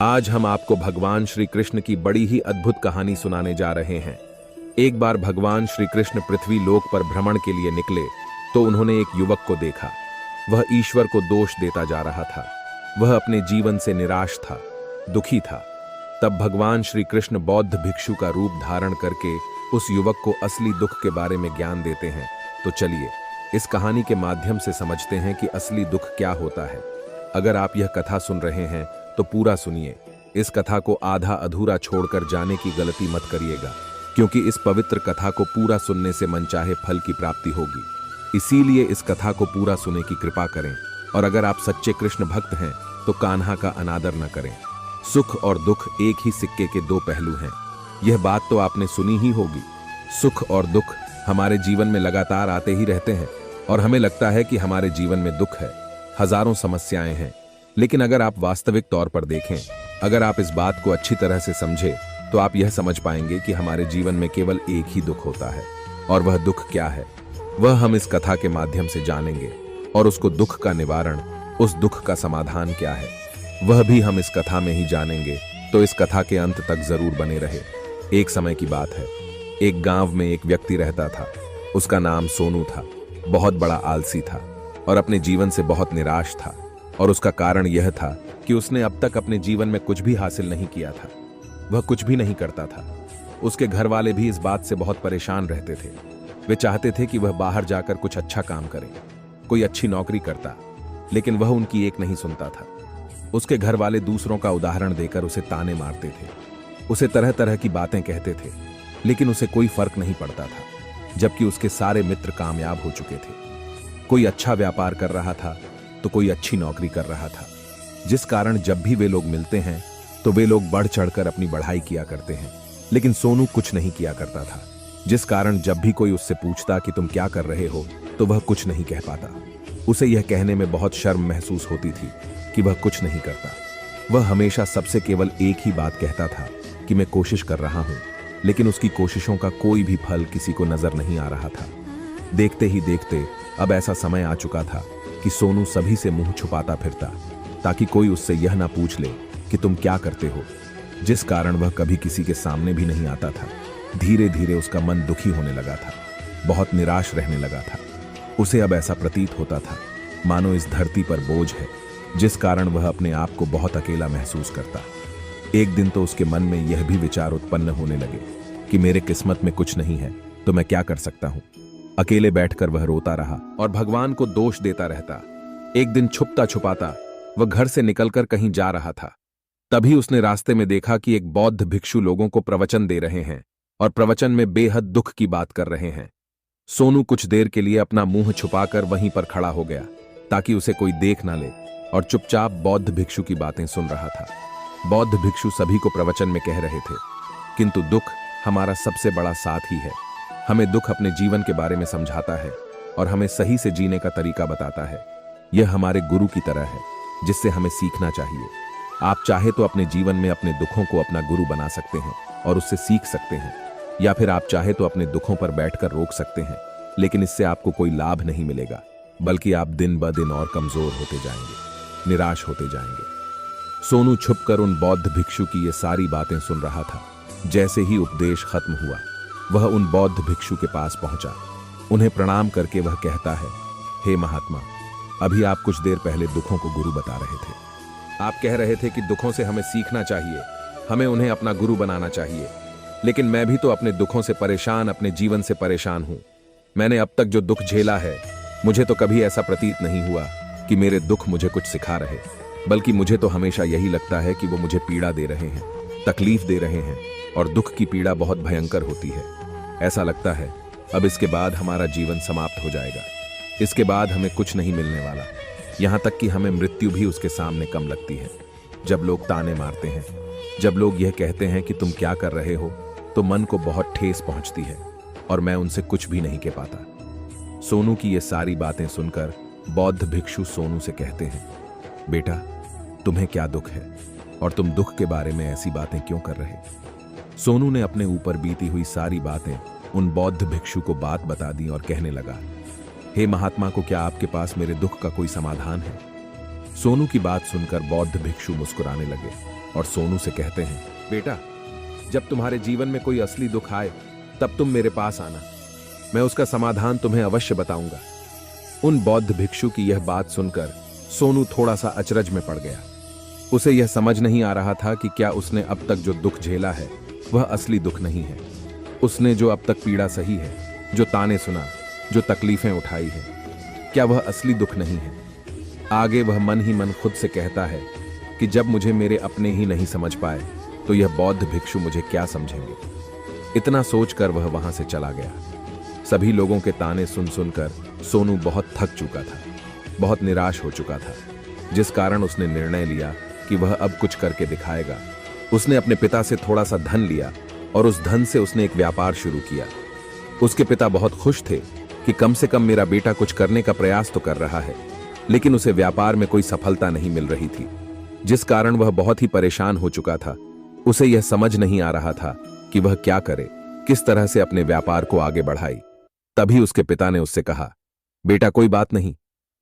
आज हम आपको भगवान श्री कृष्ण की बड़ी ही अद्भुत कहानी सुनाने जा रहे हैं। एक बार भगवान श्री कृष्ण पृथ्वी लोक पर भ्रमण के लिए निकले तो उन्होंने एक युवक को देखा। वह ईश्वर को दोष देता जा रहा था। वह अपने जीवन से निराश था, दुखी था। तब भगवान श्री कृष्ण बौद्ध भिक्षु का रूप धारण करके उस युवक को असली दुख के बारे में ज्ञान देते हैं। तो चलिए इस कहानी के माध्यम से समझते हैं कि असली दुख क्या होता है। अगर आप यह कथा सुन रहे हैं तो पूरा सुनिए। इस कथा को आधा अधूरा छोड़कर जाने की गलती मत करिएगा, क्योंकि इस पवित्र कथा को पूरा सुनने से मनचाहे फल की प्राप्ति होगी। इसीलिए इस कथा को पूरा सुनने की कृपा करें। और अगर आप सच्चे कृष्ण भक्त हैं तो कान्हा का अनादर न करें। सुख और दुख एक ही सिक्के के दो पहलू हैं। यह बात तो आपने सुनी ही होगी। सुख और दुख हमारे जीवन में लगातार आते ही रहते हैं और हमें लगता है कि हमारे जीवन में दुख है, हजारों समस्याएं हैं। लेकिन अगर आप वास्तविक तौर पर देखें, अगर आप इस बात को अच्छी तरह से समझें, तो आप यह समझ पाएंगे कि हमारे जीवन में केवल एक ही दुख होता है। और वह दुख क्या है, वह हम इस कथा के माध्यम से जानेंगे। और उसको दुख का निवारण, उस दुख का समाधान क्या है, वह भी हम इस कथा में ही जानेंगे। तो इस कथा के अंत तक जरूर बने रहे। एक समय की बात है, एक गांव में एक व्यक्ति रहता था। उसका नाम सोनू था। बहुत बड़ा आलसी था और अपने जीवन से बहुत निराश था। और उसका कारण यह था कि उसने अब तक अपने जीवन में कुछ भी हासिल नहीं किया था। वह कुछ भी नहीं करता था। उसके घर वाले भी इस बात से बहुत परेशान रहते थे। वे चाहते थे कि वह बाहर जाकर कुछ अच्छा काम करे, कोई अच्छी नौकरी करता, लेकिन वह उनकी एक नहीं सुनता था। उसके घर वाले दूसरों का उदाहरण देकर उसे ताने मारते थे, उसे तरह तरह की बातें कहते थे, लेकिन उसे कोई फर्क नहीं पड़ता था। जबकि उसके सारे मित्र कामयाब हो चुके थे। कोई अच्छा व्यापार कर रहा था तो कोई अच्छी नौकरी कर रहा था, जिस कारण जब भी वे लोग मिलते हैं तो वे लोग बढ़ चढ़कर अपनी बढ़ाई किया करते हैं। लेकिन सोनू कुछ नहीं किया करता था, जिस कारण जब भी कोई उससे पूछता कि तुम क्या कर रहे हो, तो वह कुछ नहीं कह पाता। उसे यह कहने में बहुत शर्म महसूस होती थी कि वह कुछ नहीं करता। वह हमेशा सबसे केवल एक ही बात कहता था कि मैं कोशिश कर रहा हूं, लेकिन उसकी कोशिशों का कोई भी फल किसी को नजर नहीं आ रहा था। देखते ही देखते अब ऐसा समय आ चुका था कि सोनू सभी से मुंह छुपाता फिरता, ताकि कोई उससे यह ना पूछ ले कि तुम क्या करते हो, जिस कारण वह कभी किसी के सामने भी नहीं आता था। धीरे धीरे उसका मन दुखी होने लगा था, बहुत निराश रहने लगा था। उसे अब ऐसा प्रतीत होता था मानो इस धरती पर बोझ है, जिस कारण वह अपने आप को बहुत अकेला महसूस करता। एक दिन तो उसके मन में यह भी विचार उत्पन्न होने लगे कि मेरे किस्मत में कुछ नहीं है तो मैं क्या कर सकता हूं। अकेले बैठकर वह रोता रहा और भगवान को दोष देता रहता। एक दिन छुपता छुपाता वह घर से निकलकर कहीं जा रहा था। तभी उसने रास्ते में देखा कि एक बौद्ध भिक्षु लोगों को प्रवचन दे रहे हैं और प्रवचन में बेहद दुख की बात कर रहे हैं। सोनू कुछ देर के लिए अपना मुंह छुपाकर वहीं पर खड़ा हो गया, ताकि उसे कोई देख ना ले, और चुपचाप बौद्ध भिक्षु की बातें सुन रहा था। बौद्ध भिक्षु सभी को प्रवचन में कह रहे थे, किंतु दुख हमारा सबसे बड़ा साथी है। हमें दुख अपने जीवन के बारे में समझाता है और हमें सही से जीने का तरीका बताता है। यह हमारे गुरु की तरह है, जिससे हमें सीखना चाहिए। आप चाहे तो अपने जीवन में अपने दुखों को अपना गुरु बना सकते हैं और उससे सीख सकते हैं, या फिर आप चाहे तो अपने दुखों पर बैठकर रोक सकते हैं। लेकिन इससे आपको कोई लाभ नहीं मिलेगा, बल्कि आप दिन ब दिन और कमजोर होते जाएंगे, निराश होते जाएंगे। सोनू छुपकर उन बौद्ध भिक्षु की ये सारी बातें सुन रहा था। जैसे ही उपदेश खत्म हुआ, वह उन बौद्ध भिक्षु के पास पहुंचा। उन्हें प्रणाम करके वह कहता है, हे महात्मा, अभी आप कुछ देर पहले दुखों को गुरु बता रहे थे। आप कह रहे थे कि दुखों से हमें सीखना चाहिए, हमें उन्हें अपना गुरु बनाना चाहिए। लेकिन मैं भी तो अपने दुखों से परेशान, अपने जीवन से परेशान हूं। मैंने अब तक जो दुख झेला है, मुझे तो कभी ऐसा प्रतीत नहीं हुआ कि मेरे दुख मुझे कुछ सिखा रहे, बल्कि मुझे तो हमेशा यही लगता है कि वो मुझे पीड़ा दे रहे हैं, तकलीफ दे रहे हैं। और दुख की पीड़ा बहुत भयंकर होती है। ऐसा लगता है अब इसके बाद हमारा जीवन समाप्त हो जाएगा, इसके बाद हमें कुछ नहीं मिलने वाला। यहां तक कि हमें मृत्यु भी उसके सामने कम लगती है। जब लोग ताने मारते हैं, जब लोग यह कहते हैं कि तुम क्या कर रहे हो, तो मन को बहुत ठेस पहुंचती है और मैं उनसे कुछ भी नहीं कह पाता। सोनू की ये सारी बातें सुनकर बौद्ध भिक्षु सोनू से कहते हैं, बेटा, तुम्हें क्या दुख है और तुम दुख के बारे में ऐसी बातें क्यों कर रहे? सोनू ने अपने ऊपर बीती हुई सारी बातें उन बौद्ध भिक्षु को बात बता दी और कहने लगा, हे महात्मा को, क्या आपके पास मेरे दुख का कोई समाधान है? सोनू की बात सुनकर बौद्ध भिक्षु मुस्कुराने लगे और सोनू से कहते हैं, बेटा, जब तुम्हारे जीवन में कोई असली दुख आए तब तुम मेरे पास आना, मैं उसका समाधान तुम्हें अवश्य बताऊंगा। उन बौद्ध भिक्षु की यह बात सुनकर सोनू थोड़ा सा अचरज में पड़ गया। उसे यह समझ नहीं आ रहा था कि क्या उसने अब तक जो दुख झेला है वह असली दुख नहीं है। उसने जो अब तक पीड़ा सही है, जो ताने सुना, जो तकलीफें उठाई है, क्या वह असली दुख नहीं है? आगे वह मन ही मन खुद से कहता है कि जब मुझे मेरे अपने ही नहीं समझ पाए तो यह बौद्ध भिक्षु मुझे क्या समझेंगे। इतना सोचकर वह वहां से चला गया। सभी लोगों के ताने सुन सुनकर सोनू बहुत थक चुका था, बहुत निराश हो चुका था, जिस कारण उसने निर्णय लिया कि वह अब कुछ करके दिखाएगा। उसने अपने पिता से थोड़ा सा धन लिया और उस धन से उसने एक व्यापार शुरू किया। उसके पिता बहुत खुश थे कि कम से कम मेरा बेटा कुछ करने का प्रयास तो कर रहा है, लेकिन उसे व्यापार में कोई सफलता नहीं मिल रही थी, जिस कारण वह बहुत ही परेशान हो चुका था। उसे यह समझ नहीं आ रहा था कि वह क्या करे, किस तरह से अपने व्यापार को आगे बढ़ाए। तभी उसके पिता ने उससे कहा, बेटा कोई बात नहीं,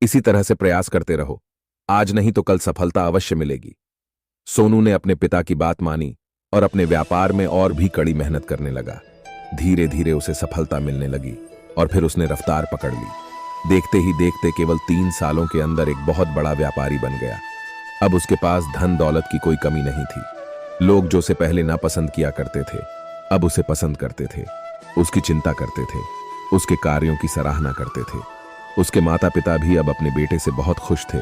इसी तरह से प्रयास करते रहो, आज नहीं तो कल सफलता अवश्य मिलेगी। सोनू ने अपने पिता की बात मानी और अपने व्यापार में और भी कड़ी मेहनत करने लगा। धीरे धीरे उसे सफलता मिलने लगी और फिर उसने रफ्तार पकड़ ली। देखते ही देखते केवल 3 सालों के अंदर एक बहुत बड़ा व्यापारी बन गया। अब उसके पास धन दौलत की कोई कमी नहीं थी। लोग जो उसे पहले नापसंद किया करते थे अब उसे पसंद करते थे, उसकी चिंता करते थे, उसके कार्यों की सराहना करते थे। उसके माता पिता भी अब अपने बेटे से बहुत खुश थे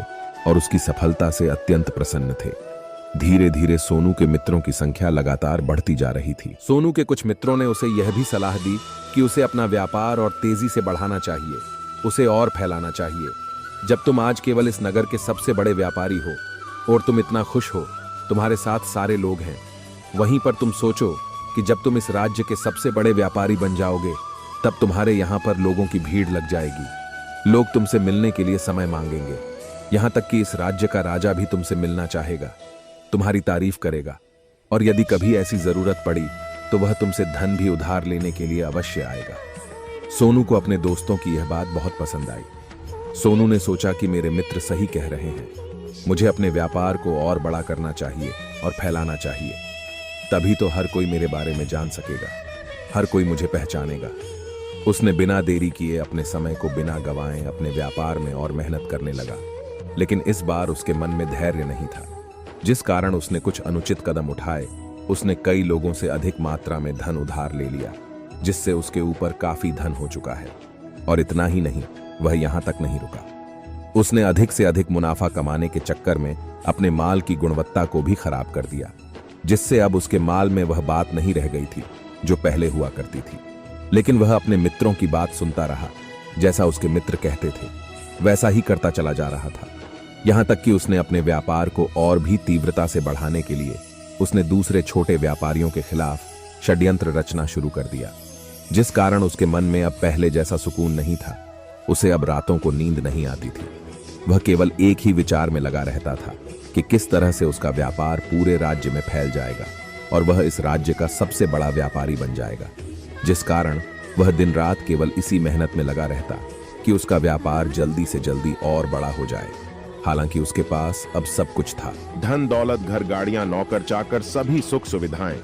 और उसकी सफलता से अत्यंत प्रसन्न थे। धीरे धीरे सोनू के मित्रों की संख्या लगातार बढ़ती जा रही थी। सोनू के कुछ मित्रों ने उसे यह भी सलाह दी कि उसे अपना व्यापार और तेजी से बढ़ाना चाहिए, उसे और फैलाना चाहिए। जब तुम आज केवल इस नगर के सबसे बड़े व्यापारी हो और तुम इतना खुश हो, तुम्हारे साथ सारे लोग हैं, वहीं पर तुम सोचो कि जब तुम इस राज्य के सबसे बड़े व्यापारी बन जाओगे तब तुम्हारे यहाँ पर लोगों की भीड़ लग जाएगी। लोग तुमसे मिलने के लिए समय मांगेंगे, यहाँ तक कि इस राज्य का राजा भी तुमसे मिलना चाहेगा, तुम्हारी तारीफ करेगा, और यदि कभी ऐसी जरूरत पड़ी तो वह तुमसे धन भी उधार लेने के लिए अवश्य आएगा। सोनू को अपने दोस्तों की यह बात बहुत पसंद आई। सोनू ने सोचा कि मेरे मित्र सही कह रहे हैं, मुझे अपने व्यापार को और बड़ा करना चाहिए और फैलाना चाहिए, तभी तो हर कोई मेरे बारे में जान सकेगा, हर कोई मुझे पहचानेगा। उसने बिना देरी किए अपने समय को बिना गंवाए अपने व्यापार में और मेहनत करने लगा, लेकिन इस बार उसके मन में धैर्य नहीं था, जिस कारण उसने कुछ अनुचित कदम उठाए। उसने कई लोगों से अधिक मात्रा में धन उधार ले लिया, जिससे उसके ऊपर काफी धन हो चुका है। और इतना ही नहीं, वह यहां तक नहीं रुका, उसने अधिक से अधिक मुनाफा कमाने के चक्कर में अपने माल की गुणवत्ता को भी खराब कर दिया, जिससे अब उसके माल में वह बात नहीं रह गई थी जो पहले हुआ करती थी। लेकिन वह अपने मित्रों की बात सुनता रहा, जैसा उसके मित्र कहते थे वैसा ही करता चला जा रहा था। यहां तक कि उसने अपने व्यापार को और भी तीव्रता से बढ़ाने के लिए उसने दूसरे छोटे व्यापारियों के खिलाफ षड्यंत्र रचना शुरू कर दिया, जिस कारण उसके मन में अब पहले जैसा सुकून नहीं था। उसे अब रातों को नींद नहीं आती थी। वह केवल एक ही विचार में लगा रहता था कि किस तरह से उसका व्यापार पूरे राज्य में फैल जाएगा और वह इस राज्य का सबसे बड़ा व्यापारी बन जाएगा, जिस कारण वह दिन रात केवल इसी मेहनत में लगा रहता कि उसका व्यापार जल्दी से जल्दी और बड़ा हो जाए। हालांकि उसके पास अब सब कुछ था, धन दौलत, घर गाड़ियां, नौकर चाकर, सभी सुख सुविधाएं,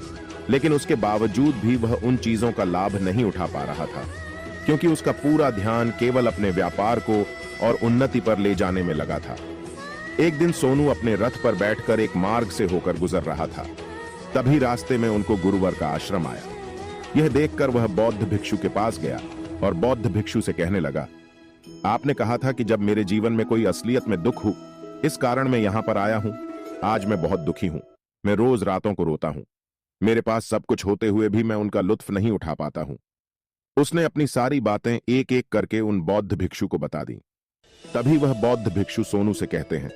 लेकिन उसके बावजूद भी वह उन चीजों का लाभ नहीं उठा पा रहा था, क्योंकि उसका पूरा ध्यान केवल अपने व्यापार को और उन्नति पर ले जाने में लगा था। एक दिन सोनू अपने रथ पर बैठकर एक मार्ग से होकर गुजर रहा था। तभी रास्ते में उनको गुरुवर का आश्रम आया। यह देखकर वह बौद्ध भिक्षु के पास गया और बौद्ध भिक्षु से कहने लगा, आपने कहा था कि जब मेरे जीवन में कोई असलियत में दुख हो, इस कारण मैं यहां पर आया हूं। आज मैं बहुत दुखी हूं, मैं रोज रातों को रोता हूं। मेरे पास सब कुछ होते हुए भी मैं उनका लुत्फ नहीं उठा पाता हूं। उसने अपनी सारी बातें एक एक करके उन बौद्ध भिक्षु को बता दी। तभी वह बौद्ध भिक्षु सोनू से कहते हैं,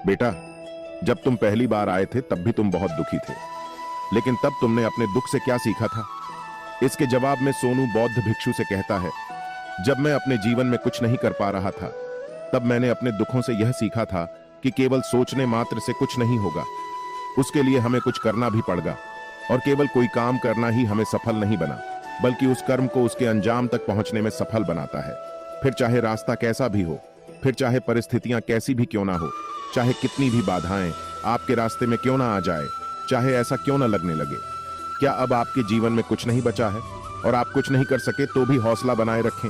बेटा, जब तुम पहली बार आए थे तब भी तुम बहुत दुखी थे, लेकिन तब तुमने अपने दुख से क्या सीखा था? इसके जवाब में सोनू बौद्ध भिक्षु से कहता है, जब मैं अपने जीवन में कुछ नहीं कर पा रहा था तब मैंने अपने दुखों से यह सीखा था कि केवल सोचने मात्र से कुछ नहीं होगा, उसके लिए हमें कुछ करना भी पड़ेगा, और केवल कोई काम करना ही हमें सफल नहीं बना, बल्कि उस कर्म को उसके अंजाम तक पहुंचने में सफल बनाता है। फिर चाहे रास्ता कैसा भी हो, फिर चाहे परिस्थितियां कैसी भी क्यों ना हो, चाहे कितनी भी बाधाएं आपके रास्ते में क्यों ना आ जाए, चाहे ऐसा क्यों ना लगने लगे। क्या अब आपके जीवन में कुछ नहीं बचा है और आप कुछ नहीं कर सके तो भी हौसला बनाए रखें,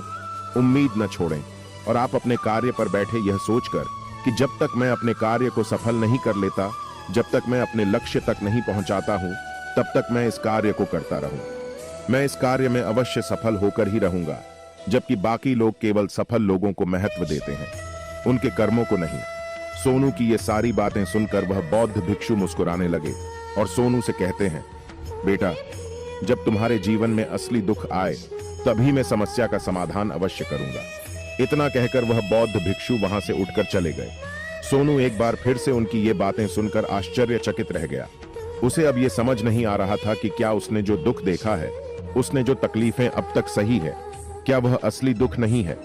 उम्मीद न छोड़ें और आप अपने कार्य पर बैठे यह सोचकर कि जब तक मैं अपने कार्य को सफल नहीं कर लेता, जब तक मैं अपने लक्ष्य तक नहीं पहुंचाता हूं, तब तक मैं इस कार्य को करता रहूं। मैं इस कार्य में अवश्य सफल होकर ही रहूंगा, जबकि बाकी लोग केवल सफल लोगों को महत्व देते हैं, उनके कर्मों को नहीं। सोनू की ये सारी बातें सुनकर वह बौद्ध भिक्षु मुस्कुराने लगे और सोनू से कहते हैं, बेटा, जब तुम्हारे जीवन में असली दुख आए तभी मैं समस्या का समाधान अवश्य करूंगा। इतना कहकर वह बौद्ध भिक्षु वहां से उठकर चले गए। सोनू एक बार फिर से उनकी ये बातें सुनकर आश्चर्यचकित रह गया। उसे अब ये समझ नहीं आ रहा था कि क्या उसने जो दुख देखा है, उसने जो तकलीफें अब तक सही है, क्या वह असली दुख नहीं है।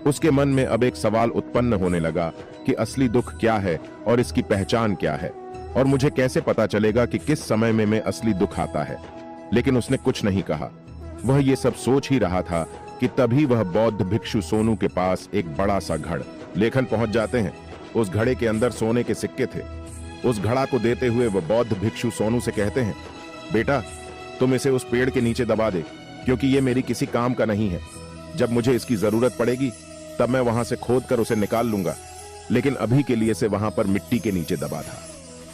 उसके मन में अब एक सवाल उत्पन्न होने लगा कि असली दुख क्या है और इसकी पहचान क्या है, और मुझे कैसे पता चलेगा कि किस समय में असली दुख आता है। लेकिन उसने कुछ नहीं कहा। वह ये सब सोच ही रहा था कि तभी वह बौद्ध भिक्षु सोनू के पास एक बड़ा सा घड़ लेखन पहुंच जाते हैं। उस घड़े के अंदर सोने के सिक्के थे। उस घड़ा को देते हुए वह बौद्ध भिक्षु सोनू से कहते हैं, बेटा, तुम इसे उस पेड़ के नीचे दबा दे, क्योंकि ये मेरी किसी काम का नहीं है। जब मुझे इसकी जरूरत पड़ेगी तब मैं वहां से खोद कर उसे निकाल लूंगा, लेकिन अभी के लिए इसे वहां पर मिट्टी के नीचे दबा था।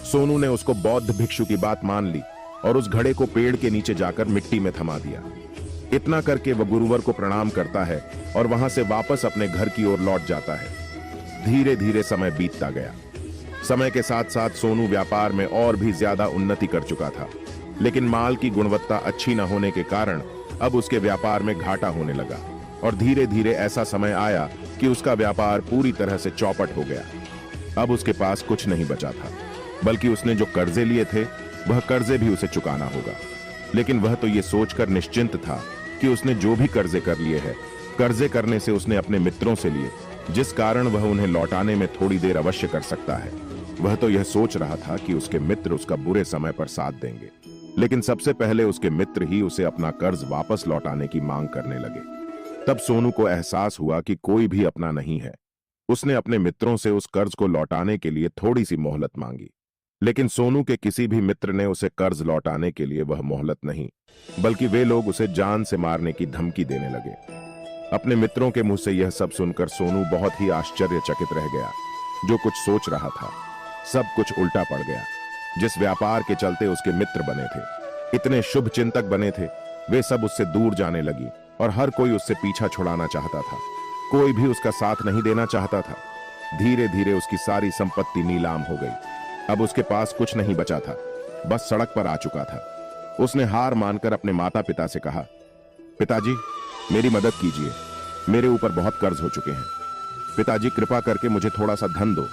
सोनू ने उसको बौद्ध भिक्षु की बात मान ली और उस घड़े को पेड़ के नीचे जाकर मिट्टी में थमा दिया। इतना करके वह गुरुवर को प्रणाम करता है और वहां से वापस अपने घर की ओर लौट जाता है। धीरे धीरे समय बीतता गया। समय के साथ साथ सोनू व्यापार में और भी ज्यादा उन्नति कर चुका था, लेकिन माल की गुणवत्ता अच्छी न होने के कारण अब उसके व्यापार में घाटा होने लगा और धीरे धीरे ऐसा समय आया कि उसका व्यापार पूरी तरह से चौपट हो गया। अब उसके पास कुछ नहीं बचा था, बल्कि उसने जो कर्जे लिए थे वह कर्जे भी उसे चुकाना होगा। लेकिन वह तो ये सोचकर निश्चिंत था कि उसने जो भी कर्जे कर लिए हैं, कर्जे करने से उसने अपने मित्रों से लिए, जिस कारण वह उन्हें लौटाने में थोड़ी देर अवश्य कर सकता है। वह तो यह सोच रहा था कि उसके मित्र उसका बुरे समय पर साथ देंगे, लेकिन सबसे पहले उसके मित्र ही उसे अपना कर्ज वापस लौटाने की मांग करने लगे। तब सोनू को एहसास हुआ कि कोई भी अपना नहीं है। उसने अपने मित्रों से उस कर्ज को लौटाने के लिए थोड़ी सी मोहलत मांगी, लेकिन सोनू के किसी भी मित्र ने उसे कर्ज लौटाने के लिए वह मोहलत नहीं, बल्कि वे लोग उसे जान से मारने की धमकी देने लगे। अपने मित्रों के मुंह से यह सब सुनकर सोनू बहुत ही आश्चर्यचकित रह गया। जो कुछ सोच रहा था सब कुछ उल्टा पड़ गया। जिस व्यापार के चलते उसके मित्र बने थे, इतने शुभ चिंतक बने थे, वे सब उससे दूर जाने लगी और हर कोई उससे पीछा छुड़ाना चाहता था। कोई भी उसका साथ नहीं देना चाहता था। धीरे धीरे उसकी सारी संपत्ति नीलाम हो गई। अब उसके पास कुछ नहीं बचा था, बस सड़क पर आ चुका था। उसने हार मानकर अपने माता पिता से कहा, पिताजी, मेरी मदद कीजिए, मेरे ऊपर बहुत कर्ज हो चुके हैं। पिताजी, कृपा करके मुझे थोड़ा सा धन दो।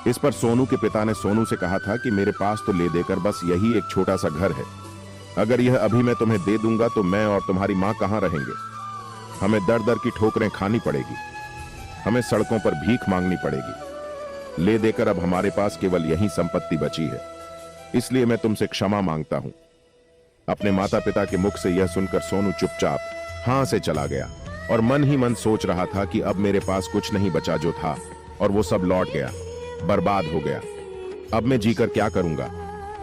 इस पर सोनू के पिता ने सोनू से कहा था कि मेरे पास तो ले देकर बस यही एक छोटा सा घर है। अगर यह अभी मैं तुम्हें दे दूंगा तो मैं और तुम्हारी मां कहां रहेंगे। हमें दर दर की ठोकरें खानी पड़ेगी, हमें सड़कों पर भीख मांगनी पड़ेगी। ले देकर अब हमारे पास केवल यही संपत्ति बची है, इसलिए मैं तुमसे क्षमा मांगता हूं। अपने माता पिता के मुख से यह सुनकर सोनू चुपचाप हां से चला गया और मन ही मन सोच रहा था कि अब मेरे पास कुछ नहीं बचा जो था, और वो सब लौट गया, बर्बाद हो गया। अब मैं जीकर क्या करूंगा।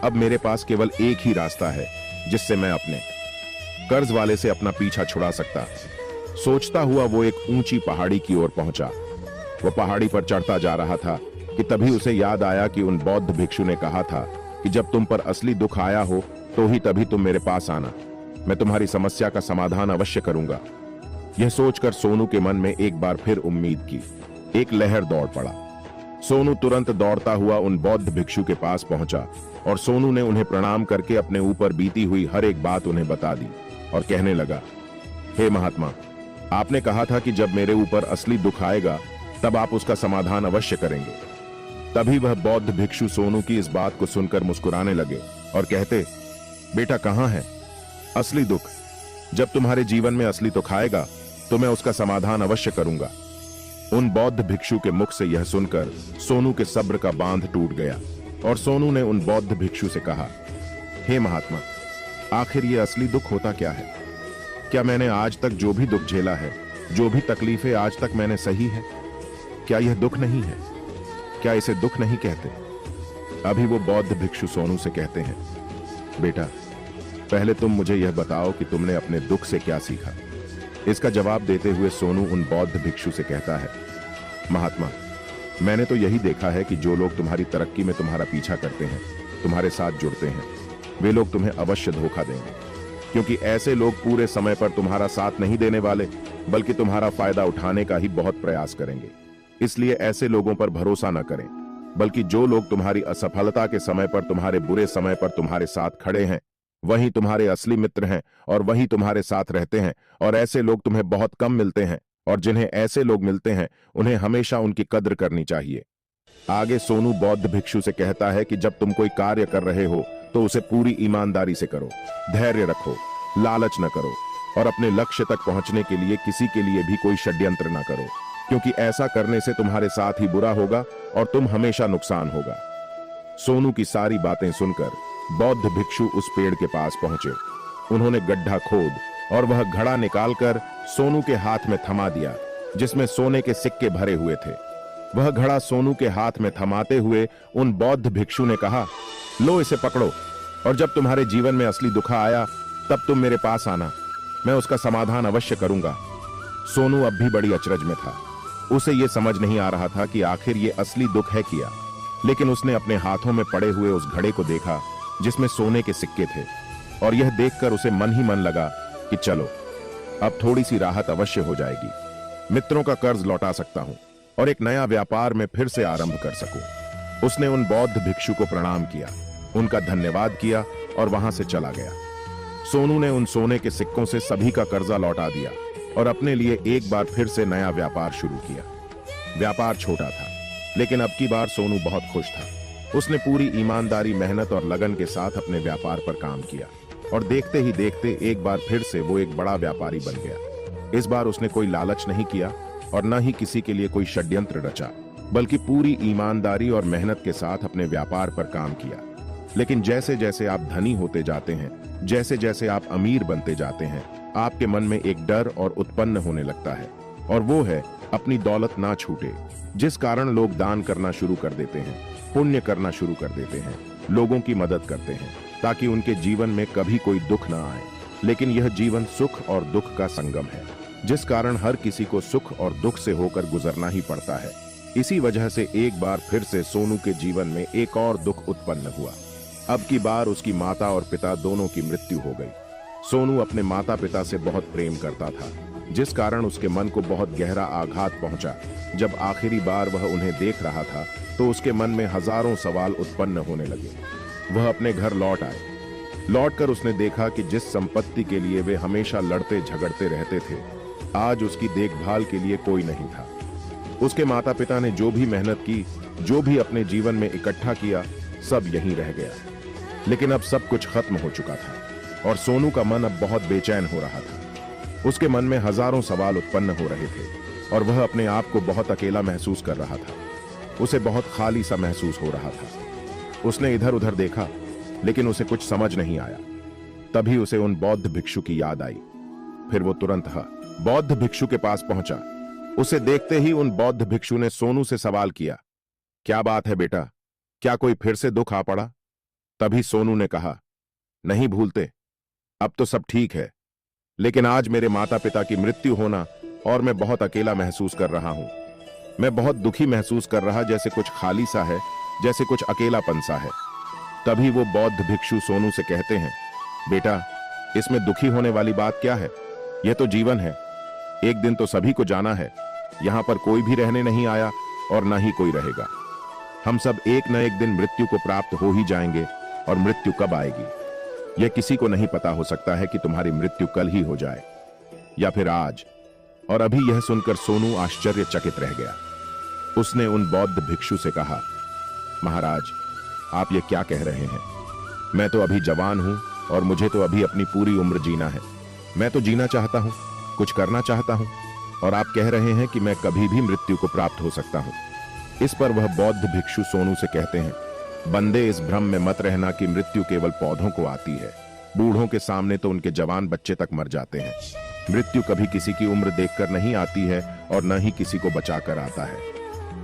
अब मेरे पास केवल एक ही रास्ता है जिससे मैं अपने कर्ज वाले से अपना पीछा छुड़ा सकता। सोचता हुआ वो एक ऊंची पहाड़ी की ओर पहुंचा। वो पहाड़ी पर चढ़ता जा रहा था कि तभी उसे याद आया कि उन बौद्ध भिक्षु ने कहा था कि जब तुम पर असली दुख आया हो तो ही तभी तुम मेरे पास आना, मैं तुम्हारी समस्या का समाधान अवश्य करूंगा। यह सोचकर सोनू के मन में एक बार फिर उम्मीद की एक लहर दौड़ पड़ा। सोनू तुरंत दौड़ता हुआ उन बौद्ध भिक्षु के पास पहुंचा और सोनू ने उन्हें प्रणाम करके अपने ऊपर बीती हुई हर एक बात उन्हें बता दी और कहने लगा, हे महात्मा, आपने कहा था कि जब मेरे ऊपर असली दुख आएगा तब आप उसका समाधान अवश्य करेंगे। तभी वह बौद्ध भिक्षु सोनू की इस बात को सुनकर मुस्कुराने लगे और कहते, बेटा, कहां है असली दुख? जब तुम्हारे जीवन में असली दुख आएगा तो मैं उसका समाधान अवश्य करूंगा। उन बौद्ध भिक्षु के मुख से यह सुनकर सोनू के सब्र का बांध टूट गया और सोनू ने उन बौद्ध भिक्षु से कहा, हे महात्मा, आखिर यह असली दुख होता क्या है? क्या मैंने आज तक जो भी दुख झेला है, जो भी तकलीफें आज तक मैंने सही है, क्या यह दुख नहीं है? क्या इसे दुख नहीं कहते? अभी वो बौद्ध भिक्षु सोनू से कहते हैं, बेटा, पहले तुम मुझे यह बताओ कि तुमने अपने दुख से क्या सीखा। इसका जवाब देते हुए सोनू उन बौद्ध भिक्षु से कहता है, महात्मा, मैंने तो यही देखा है कि जो लोग तुम्हारी तरक्की में तुम्हारा पीछा करते हैं, तुम्हारे साथ जुड़ते हैं, वे लोग तुम्हें अवश्य धोखा देंगे, क्योंकि ऐसे लोग पूरे समय पर तुम्हारा साथ नहीं देने वाले, बल्कि तुम्हारा फायदा उठाने का ही बहुत प्रयास करेंगे। इसलिए ऐसे लोगों पर भरोसा न करें, बल्कि जो लोग तुम्हारी असफलता के समय पर, तुम्हारे बुरे समय पर तुम्हारे साथ खड़े हैं, वही तुम्हारे असली मित्र हैं और वही तुम्हारे साथ रहते हैं। और ऐसे लोग तुम्हें बहुत कम मिलते हैं, और जिन्हें ऐसे लोग मिलते हैं उन्हें हमेशा उनकी कद्र करनी चाहिए। आगे सोनू बौद्ध भिक्षु से कहता है कि जब तुम कोई कार्य कर रहे हो तो उसे पूरी ईमानदारी से करो, धैर्य रखो, लालच न करो, और अपने लक्ष्य तक पहुंचने के लिए किसी के लिए भी कोई षड्यंत्र न करो, क्योंकि ऐसा करने से तुम्हारे साथ ही बुरा होगा और तुम हमेशा नुकसान होगा। सोनू की सारी बातें सुनकर बौद्ध भिक्षु उस पेड़ के पास पहुंचे। उन्होंने गड्ढा खोद और वह घड़ा निकालकर सोनू के हाथ में थमा दिया, जिसमें सोने के सिक्के भरे हुए थे। वह घड़ा सोनू के हाथ में थमाते हुए उन बौद्ध भिक्षु ने कहा, लो इसे पकड़ो, और जब तुम्हारे जीवन में असली दुख आया तब तुम मेरे पास आना, मैं उसका समाधान अवश्य करूंगा। सोनू अब भी बड़ी अचरज में था। उसे यह समझ नहीं आ रहा था कि आखिर ये असली दुख है क्या, लेकिन उसने अपने हाथों में पड़े हुए उस घड़े को देखा जिसमें सोने के सिक्के थे, और यह देखकर उसे मन ही मन लगा कि चलो, अब थोड़ी सी राहत अवश्य हो जाएगी, मित्रों का कर्ज लौटा सकता हूं और एक नया व्यापार में फिर से आरंभ कर सकूं। उसने उन बौद्ध भिक्षु को प्रणाम किया, उनका धन्यवाद किया और वहां से चला गया। सोनू ने उन सोने के सिक्कों से सभी का कर्जा लौटा दिया और अपने लिए एक बार फिर से नया व्यापार शुरू किया। व्यापार छोटा था, लेकिन अब की बार सोनू बहुत खुश था। उसने पूरी ईमानदारी, मेहनत और लगन के साथ अपने व्यापार पर काम किया, और देखते ही देखते एक बार फिर से वो एक बड़ा व्यापारी बन गया। इस बार उसने कोई लालच नहीं किया और न ही किसी के लिए कोई षड्यंत्र रचा, बल्कि पूरी ईमानदारी और मेहनत के साथ अपने व्यापार पर काम किया। लेकिन जैसे जैसे आप धनी होते जाते हैं, जैसे जैसे आप अमीर बनते जाते हैं, आपके मन में एक डर और उत्पन्न होने लगता है, और वो है अपनी दौलत ना छूटे, जिस कारण लोग दान करना शुरू कर देते हैं, पुण्य करना शुरू कर देते हैं, लोगों की मदद करते हैं, ताकि उनके जीवन में कभी कोई दुख ना आए। लेकिन यह जीवन सुख और दुख का संगम है, जिस कारण हर किसी को सुख और दुख से होकर गुजरना ही पड़ता है। इसी वजह से एक बार फिर से सोनू के जीवन में एक और दुख उत्पन्न हुआ। अब की बार उसकी माता और पिता दोनों की मृत्यु हो गई। सोनू अपने माता पिता से बहुत प्रेम करता था, जिस कारण उसके मन को बहुत गहरा आघात पहुंचा। जब आखिरी बार वह उन्हें देख रहा था तो उसके मन में हजारों सवाल उत्पन्न होने लगे। वह अपने घर लौट आए। लौटकर उसने देखा कि जिस संपत्ति के लिए वे हमेशा लड़ते झगड़ते रहते थे, आज उसकी देखभाल के लिए कोई नहीं था। उसके माता पिता ने जो भी मेहनत की, जो भी अपने जीवन में इकट्ठा किया, सब यहीं रह गया। लेकिन अब सब कुछ खत्म हो चुका था और सोनू का मन अब बहुत बेचैन हो रहा था। उसके मन में हजारों सवाल उत्पन्न हो रहे थे और वह अपने आप को बहुत अकेला महसूस कर रहा था। उसे बहुत खाली सा महसूस हो रहा था। उसने इधर उधर देखा, लेकिन उसे कुछ समझ नहीं आया। तभी उसे उन बौद्ध भिक्षु की याद आई। फिर वो तुरंत बौद्ध भिक्षु के पास पहुंचा। उसे देखते ही उन बौद्ध भिक्षु ने सोनू से सवाल किया, क्या बात है बेटा, क्या कोई फिर से दुख आ पड़ा? तभी सोनू ने कहा, नहीं भूलते, अब तो सब ठीक है, लेकिन आज मेरे माता पिता की मृत्यु होना और मैं बहुत अकेला महसूस कर रहा हूं। मैं बहुत दुखी महसूस कर रहा, जैसे कुछ खाली सा है, जैसे कुछ अकेलापन सा है। तभी वो बौद्ध भिक्षु सोनू से कहते हैं, बेटा, इसमें दुखी होने वाली बात क्या है? यह तो जीवन है, एक दिन तो सभी को जाना है। यहां पर कोई भी रहने नहीं आया और ना ही कोई रहेगा। हम सब एक न एक दिन मृत्यु को प्राप्त हो ही जाएंगे, और मृत्यु कब आएगी यह किसी को नहीं पता। हो सकता है कि तुम्हारी मृत्यु कल ही हो जाए या फिर आज। और अभी यह सुनकर सोनू आश्चर्यचकित रह गया। उसने उन बौद्ध भिक्षु से कहा, महाराज, आप ये क्या कह रहे हैं? मैं तो अभी जवान हूं और मुझे तो अभी अपनी पूरी उम्र जीना है। मैं तो जीना चाहता हूं, कुछ करना चाहता हूं, और आप कह रहे हैं कि मैं कभी भी मृत्यु को प्राप्त हो सकता हूं। इस पर वह बौद्ध भिक्षु सोनू से कहते हैं, बंदे, इस भ्रम में मत रहना कि मृत्यु केवल पौधों को आती है। बूढ़ों के सामने तो उनके जवान बच्चे तक मर जाते हैं। मृत्यु कभी किसी की उम्र देखकर नहीं आती है और न ही किसी को बचाकर आता है।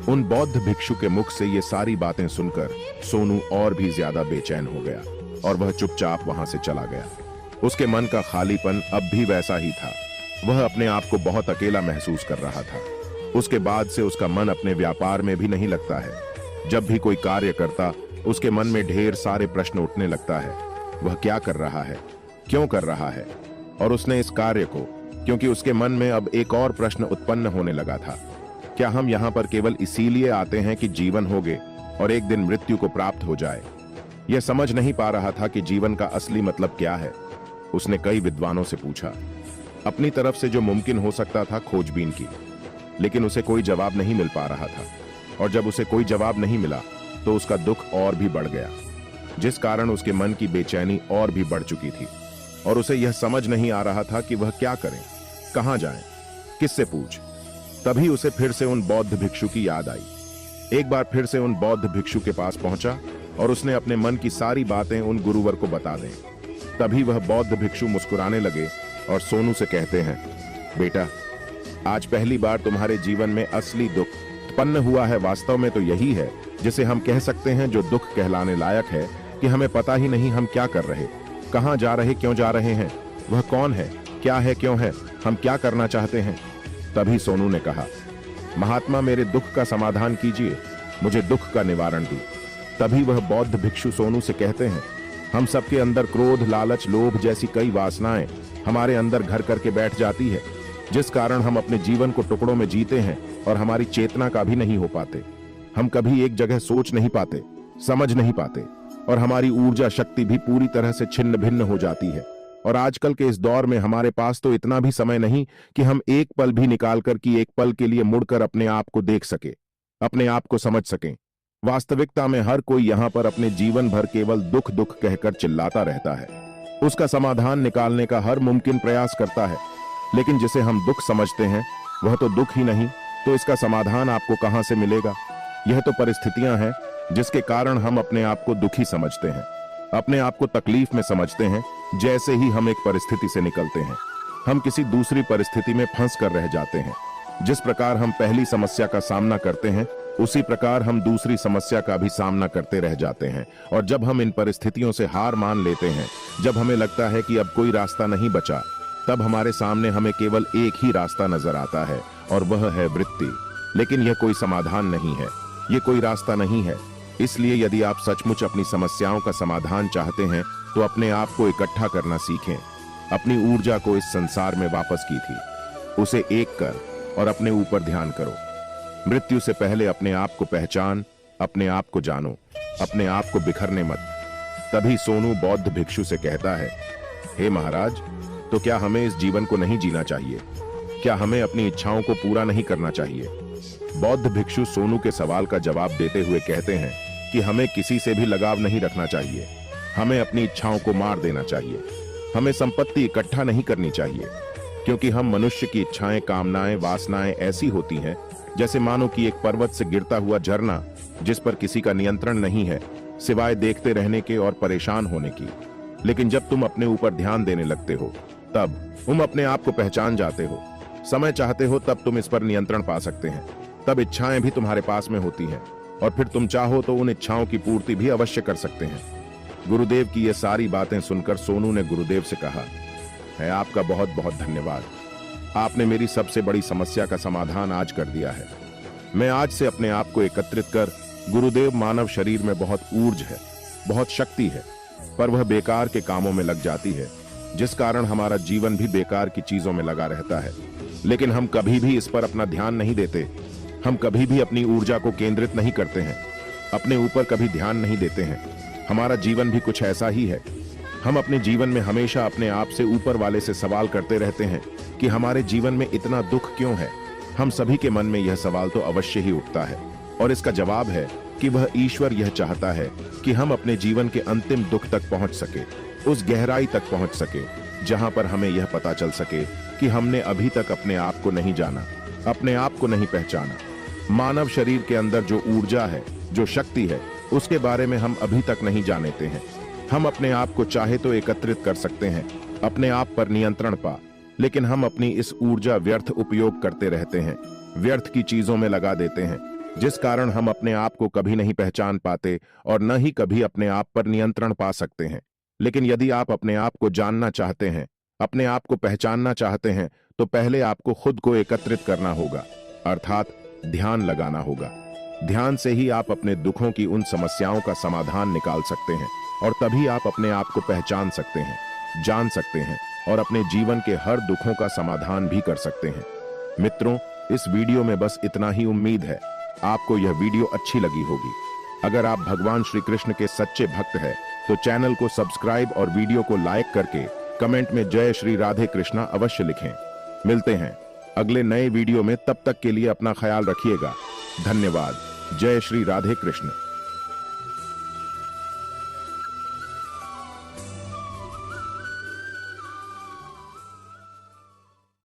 उन बौद्ध भिक्षु के मुख से ये सारी बातें सुनकर सोनू और भी ज्यादा बेचैन हो गया और वह चुपचाप वहां से चला गया। उसके मन का खालीपन अब भी वैसा ही था। वह अपने आप को बहुत अकेला महसूस कर रहा था। उसके बाद से उसका मन अपने व्यापार में भी नहीं लगता है। जब भी कोई कार्य करता, उसके मन में ढेर सारे प्रश्न उठने लगता है। वह क्या कर रहा है, क्यों कर रहा है, और उसने इस कार्य को, क्योंकि उसके मन में अब एक और प्रश्न उत्पन्न होने लगा था। क्या हम यहाँ पर केवल इसीलिए आते हैं कि जीवन होगे और एक दिन मृत्यु को प्राप्त हो जाए? यह समझ नहीं पा रहा था कि जीवन का असली मतलब क्या है। उसने कई विद्वानों से पूछा, अपनी तरफ से जो मुमकिन हो सकता था खोजबीन की, लेकिन उसे कोई जवाब नहीं मिल पा रहा था। और जब उसे कोई जवाब नहीं मिला तो उसका दुख और भी बढ़ गया, जिस कारण उसके मन की बेचैनी और भी बढ़ चुकी थी। और उसे यह समझ नहीं आ रहा था कि वह क्या करे, कहां जाए, किससे पूछ। तभी उसे फिर से उन बौद्ध भिक्षु की याद आई। एक बार फिर से उन बौद्ध भिक्षु के पास पहुंचा और उसने अपने मन की सारी बातें उन गुरुवर को बता दें। तभी वह बौद्ध भिक्षु मुस्कुराने लगे और सोनू से कहते हैं, बेटा, आज पहली बार तुम्हारे जीवन में असली दुख उत्पन्न हुआ है। वास्तव में तो यही है जिसे हम कह सकते हैं जो दुख कहलाने लायक है, कि हमें पता ही नहीं हम क्या कर रहे, कहां जा रहे, क्यों जा रहे हैं, वह कौन है, क्या है, क्यों है, हम क्या करना चाहते हैं। तभी सोनू ने कहा, महात्मा, मेरे दुख का समाधान कीजिए, मुझे दुख का निवारण दी। तभी वह बौद्ध भिक्षु सोनू से कहते हैं, हम सबके अंदर क्रोध, लालच, लोभ जैसी कई वासनाएं हमारे अंदर घर करके बैठ जाती है, जिस कारण हम अपने जीवन को टुकड़ों में जीते हैं और हमारी चेतना का भी नहीं हो पाते। हम कभी एक जगह सोच नहीं पाते, समझ नहीं पाते, और हमारी ऊर्जा शक्ति भी पूरी तरह से छिन्न भिन्न हो जाती है। और आजकल के इस दौर में हमारे पास तो इतना भी समय नहीं कि हम एक पल भी निकालकर कि एक पल के लिए मुड़कर अपने आप को देख सके, अपने आप को समझ सकें। वास्तविकता में हर कोई यहाँ पर अपने जीवन भर केवल दुख दुख कहकर चिल्लाता रहता है। उसका समाधान निकालने का हर मुमकिन प्रयास करता है, लेकिन जिसे हम दुख समझते हैं वह तो दुख ही नहीं, तो इसका समाधान आपको कहां से मिलेगा? यह तो परिस्थितियां हैं जिसके कारण हम अपने आप को दुखी समझते हैं, अपने आप को तकलीफ में समझते हैं। जैसे ही हम एक परिस्थिति से निकलते हैं, हम किसी दूसरी परिस्थिति में फंस कर रह जाते हैं। जिस प्रकार हम पहली समस्या का सामना करते हैं, उसी प्रकार हम दूसरी समस्या का भी सामना करते रह जाते हैं। और जब हम इन परिस्थितियों से हार मान लेते हैं, जब हमें लगता है कि अब कोई रास्ता नहीं बचा, तब हमारे सामने हमें केवल एक ही रास्ता नजर आता है, और वह है वृत्ति। लेकिन यह कोई समाधान नहीं है, यह कोई रास्ता नहीं है। इसलिए यदि आप सचमुच अपनी समस्याओं का समाधान चाहते हैं, तो अपने आप को इकट्ठा करना सीखें। अपनी ऊर्जा को इस संसार में वापस की थी, उसे एक कर और अपने ऊपर ध्यान करो। मृत्यु से पहले अपने आप को पहचान, अपने आप को जानो, अपने आप को बिखरने मत। तभी सोनू बौद्ध भिक्षु से कहता है, हे महाराज, तो क्या हमें इस जीवन को नहीं जीना चाहिए? क्या हमें अपनी इच्छाओं को पूरा नहीं करना चाहिए? बौद्ध भिक्षु सोनू के सवाल का जवाब देते हुए कहते हैं कि हमें किसी से भी लगाव नहीं रखना चाहिए, हमें अपनी इच्छाओं को मार देना चाहिए, हमें संपत्ति इकट्ठा नहीं करनी चाहिए, क्योंकि हम मनुष्य की इच्छाएं, कामनाएं, वासनाएं ऐसी होती हैं जैसे मानो कि एक पर्वत से गिरता हुआ झरना, जिस पर किसी का नियंत्रण नहीं है सिवाय देखते रहने के और परेशान होने की। लेकिन जब तुम अपने ऊपर ध्यान देने लगते हो, तब तुम अपने आप को पहचान जाते हो। समय चाहते हो तब तुम इस पर नियंत्रण पा सकते हैं। तब इच्छाएं भी तुम्हारे पास में होती हैं, और फिर तुम चाहो तो उन इच्छाओं की पूर्ति भी अवश्य कर सकते हैं। गुरुदेव की ये सारी बातें सुनकर सोनू ने गुरुदेव से कहा, है आपका बहुत बहुत धन्यवाद। आपने मेरी सबसे बड़ी समस्या का समाधान आज कर दिया है। मैं आज से अपने आप को एकत्रित कर, गुरुदेव, मानव शरीर में बहुत ऊर्जा है, बहुत शक्ति है, पर वह बेकार के कामों में लग जाती है, जिस कारण हमारा जीवन भी बेकार की चीजों में लगा रहता है। लेकिन हम कभी भी इस पर अपना ध्यान नहीं देते, हम कभी भी अपनी ऊर्जा को केंद्रित नहीं करते हैं, अपने ऊपर कभी ध्यान नहीं देते हैं। हमारा जीवन भी कुछ ऐसा ही है। हम अपने जीवन में हमेशा अपने आप से ऊपर वाले से सवाल करते रहते हैं कि हमारे जीवन में इतना दुख क्यों है। हम सभी के मन में यह सवाल तो अवश्य ही उठता है, और इसका जवाब है कि वह ईश्वर यह चाहता है कि हम अपने जीवन के अंतिम दुख तक पहुंच सके, उस गहराई तक पहुंच सके जहां पर हमें यह पता चल सके कि हमने अभी तक अपने आप को नहीं जाना, अपने आप को नहीं पहचाना। मानव शरीर के अंदर जो ऊर्जा है, जो शक्ति है, उसके बारे में हम अभी तक नहीं जानते हैं। हम अपने आप को चाहे तो एकत्रित कर सकते हैं, अपने आप पर नियंत्रण पा, लेकिन हम अपनी इस ऊर्जा व्यर्थ उपयोग करते रहते हैं, व्यर्थ की चीजों में लगा देते हैं। जिस कारण हम अपने आप को कभी नहीं पहचान पाते और न ही कभी अपने आप पर नियंत्रण पा सकते हैं। लेकिन यदि आप अपने आप को जानना चाहते हैं, अपने आप को पहचानना चाहते हैं, तो पहले आपको खुद को एकत्रित करना होगा, अर्थात ध्यान लगाना होगा। ध्यान से ही आप अपने दुखों की उन समस्याओं का समाधान निकाल सकते हैं और तभी आप अपने आप को पहचान सकते हैं, जान सकते हैं और अपने जीवन के हर दुखों का समाधान भी कर सकते हैं। मित्रों, इस वीडियो में बस इतना ही। उम्मीद है आपको यह वीडियो अच्छी लगी होगी। अगर आप भगवान श्री कृष्ण के सच्चे भक्त हैं तो चैनल को सब्सक्राइब और वीडियो को लाइक करके कमेंट में जय श्री राधे कृष्णा अवश्य लिखें। मिलते हैं अगले नए वीडियो में, तब तक के लिए अपना ख्याल रखिएगा। धन्यवाद। जय श्री राधे कृष्ण।